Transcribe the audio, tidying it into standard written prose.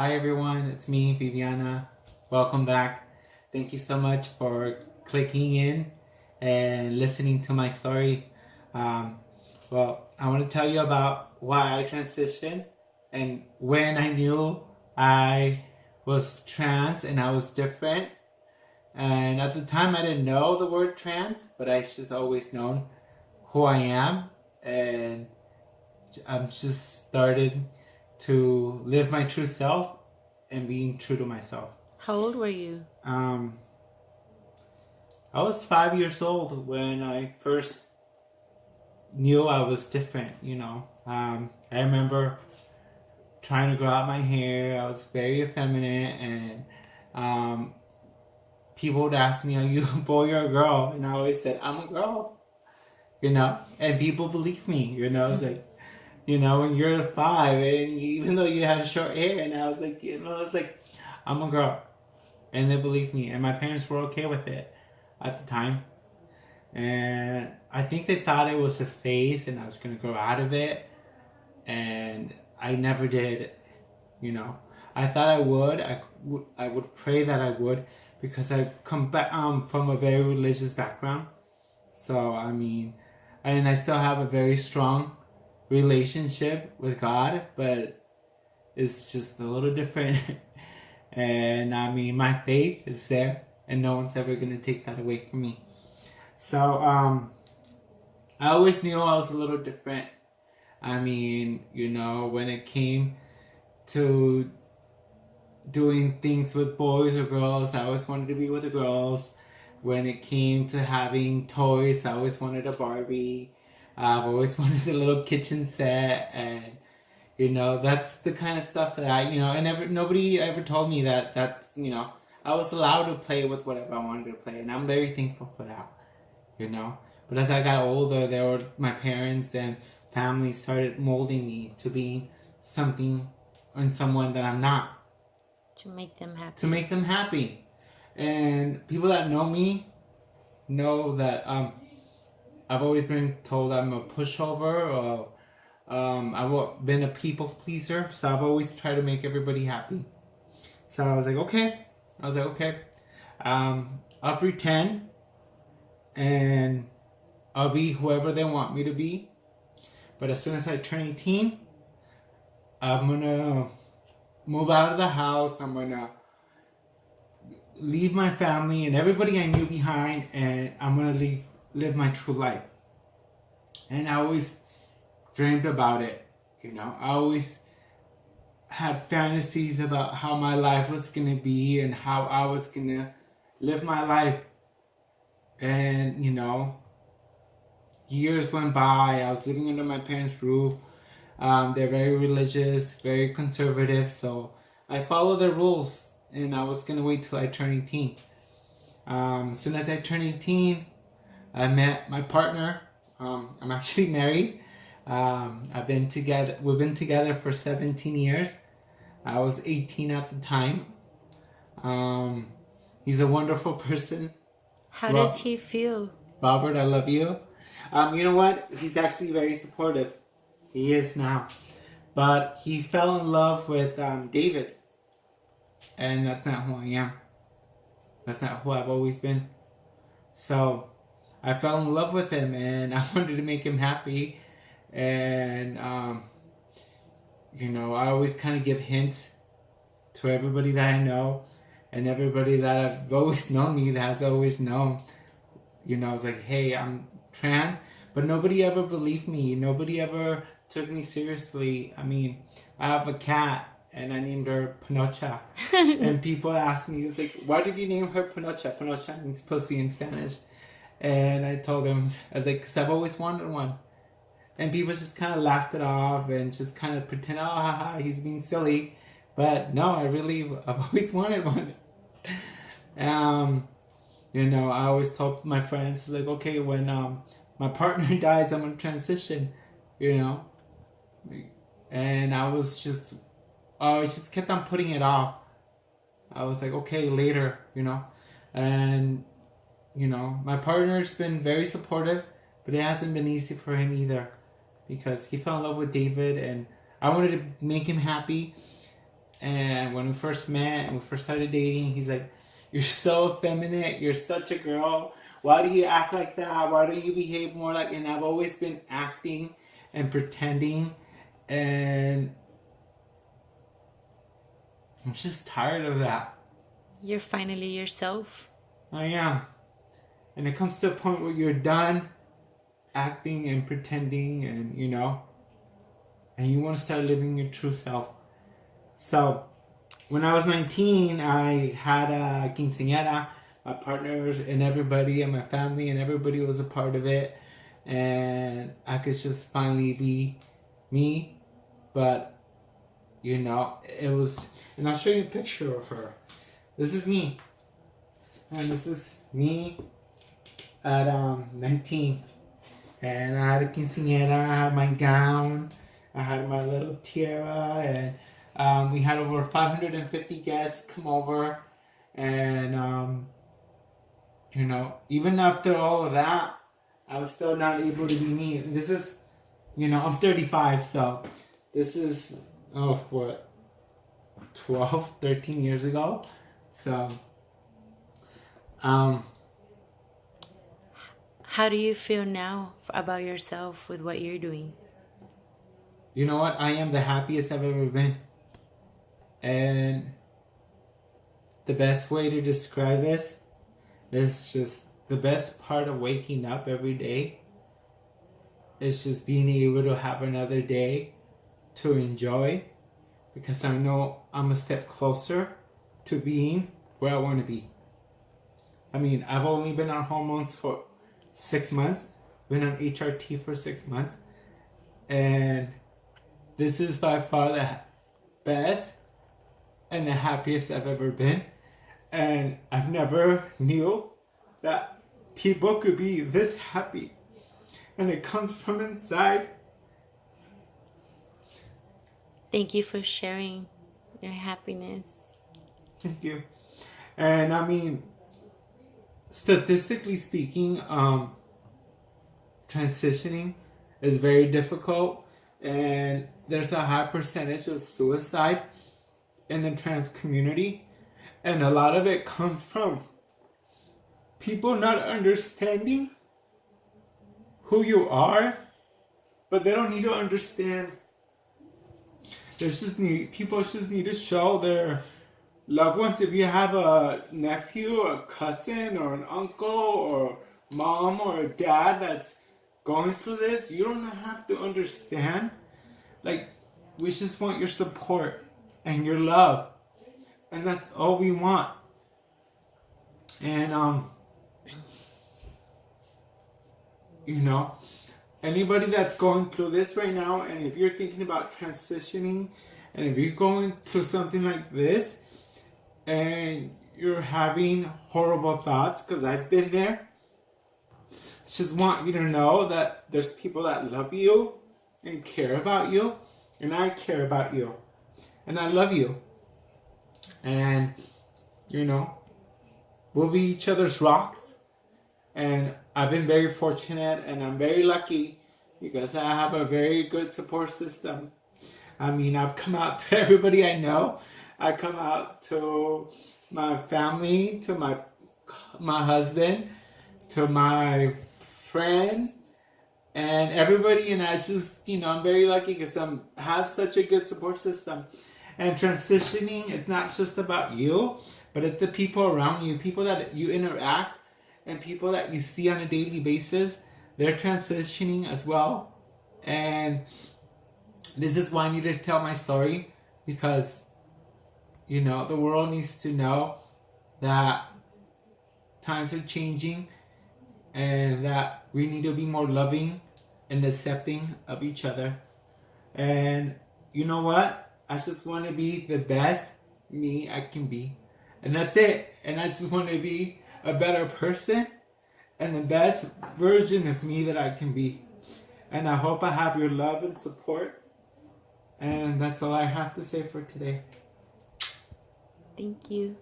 Hi everyone, it's me, Viviana. Welcome back. Thank you so much for clicking in and listening to my story. Um, I want to tell you about why I transitioned and when I knew I was trans and I was different. And at the time, I didn't know the word trans, but I just always known who I am, and I'm just started to live my true self and being true to myself. How old were you? Um, I was 5 years old when I first knew I was different. I remember trying to grow out my hair. I was very effeminate, and people would ask me, "Are you a boy or a girl?" And I always said, "I'm a girl." And people believe me. It's like, when you're 5 and even though you have short hair, and I was like, it's like, I'm a girl. And they believed me. And my parents were okay with it at the time. And I think they thought it was a phase and I was going to grow out of it. And I never did, you know. I thought I would. I would pray that I would, because I come back from a very religious background. So, and I still have a very strong relationship with God, but it's just a little different. And my faith is there, and no one's ever gonna take that away from me. So I always knew I was a little different. When it came to doing things with boys or girls, I always wanted to be with the girls. When it came to having toys, I always wanted a Barbie. I've always wanted a little kitchen set, and that's the kind of stuff that nobody ever told me I was allowed to play with whatever I wanted to play, and I'm very thankful for that. But as I got older, my parents and family started molding me to be something and someone that I'm not. To make them happy. To make them happy. And people that know me know that I've always been told I'm a pushover, or I've been a people pleaser, so I've always tried to make everybody happy. So I was like, okay. I'll pretend, and I'll be whoever they want me to be. But as soon as I turn 18, I'm gonna move out of the house. I'm gonna leave my family and everybody I knew behind, and I'm gonna live my true life. And I always dreamed about it. I always had fantasies about how my life was gonna be and how I was gonna live my life. And years went by. I was living under my parents' roof. They're very religious, very conservative, so I followed their rules, and I was gonna wait till I turned 18. As soon as I turned 18, I met my partner. I'm actually married. We've been together for 17 years. I was 18 at the time. He's a wonderful person. How does he feel? Robert, I love you. You know what? He's actually very supportive. He is now. But he fell in love with David. And that's not who I am. That's not who I've always been. So I fell in love with him, and I wanted to make him happy. And, I always kind of give hints to everybody that I know, and everybody that I've always known me that has always known. I was like, hey, I'm trans, but nobody ever believed me. Nobody ever took me seriously. I have a cat, and I named her Pinocha. And people ask me, it's like, why did you name her Pinocha? Pinocha means pussy in Spanish. And I told them, I was like, because I've always wanted one. And people just kind of laughed it off and just kind of pretend, oh, haha, he's being silly. But no, I've always wanted one. I always told my friends, like, okay, when my partner dies, I'm going to transition, And I just kept on putting it off. I was like, okay, later, And, my partner's been very supportive, but it hasn't been easy for him either, because he fell in love with David, and I wanted to make him happy. And when we first met and we first started dating, he's like, "You're so effeminate. You're such a girl. Why do you act like that? Why don't you behave more like?" And I've always been acting and pretending, and I'm just tired of that. You're finally yourself. I am. And it comes to a point where you're done acting and pretending and, and you want to start living your true self. So, when I was 19, I had a quinceañera. My partners and everybody and my family and everybody was a part of it. And I could just finally be me. But, it was... And I'll show you a picture of her. This is me. And this is me at 19. And I had a quinceañera, I had my gown, I had my little tiara, and we had over 550 guests come over. And, even after all of that, I was still not able to be me. This is, I'm 35, so this is, 12, 13 years ago. So, How do you feel now about yourself with what you're doing? you know what? I am the happiest I've ever been. And the best way to describe this is just the best part of waking up every day is just being able to have another day to enjoy, because I know I'm a step closer to being where I want to be. I mean, I've only been on hormones for 6 months, been on HRT for 6 months, and this is by far the best and the happiest I've ever been. And I've never knew that people could be this happy, and it comes from inside. Thank you for sharing your happiness. Thank you. And I mean, statistically speaking, transitioning is very difficult, and there's a high percentage of suicide in the trans community, and a lot of it comes from people not understanding who you are, but they don't need to understand. People just need to show their loved ones. If you have a nephew or a cousin or an uncle or mom or a dad that's going through this, you don't have to understand. Like, we just want your support and your love, and that's all we want. And anybody that's going through this right now, and if you're thinking about transitioning, and if you're going through something like this and you're having horrible thoughts, because I've been there, just want you to know that there's people that love you and care about you, and I care about you, and I love you, and we'll be each other's rocks. And I've been very fortunate, and I'm very lucky because I have a very good support system. I mean, I've come out to everybody I know. I come out to my family, to my husband, to my friends, and everybody. And I just, I'm very lucky because I have such a good support system. And transitioning, it's not just about you, but it's the people around you, people that you interact, and people that you see on a daily basis. They're transitioning as well. And this is why I need to tell my story, because the world needs to know that times are changing, and that we need to be more loving and accepting of each other. And you know what? I just want to be the best me I can be. And that's it. And I just want to be a better person and the best version of me that I can be. And I hope I have your love and support. And that's all I have to say for today. Thank you.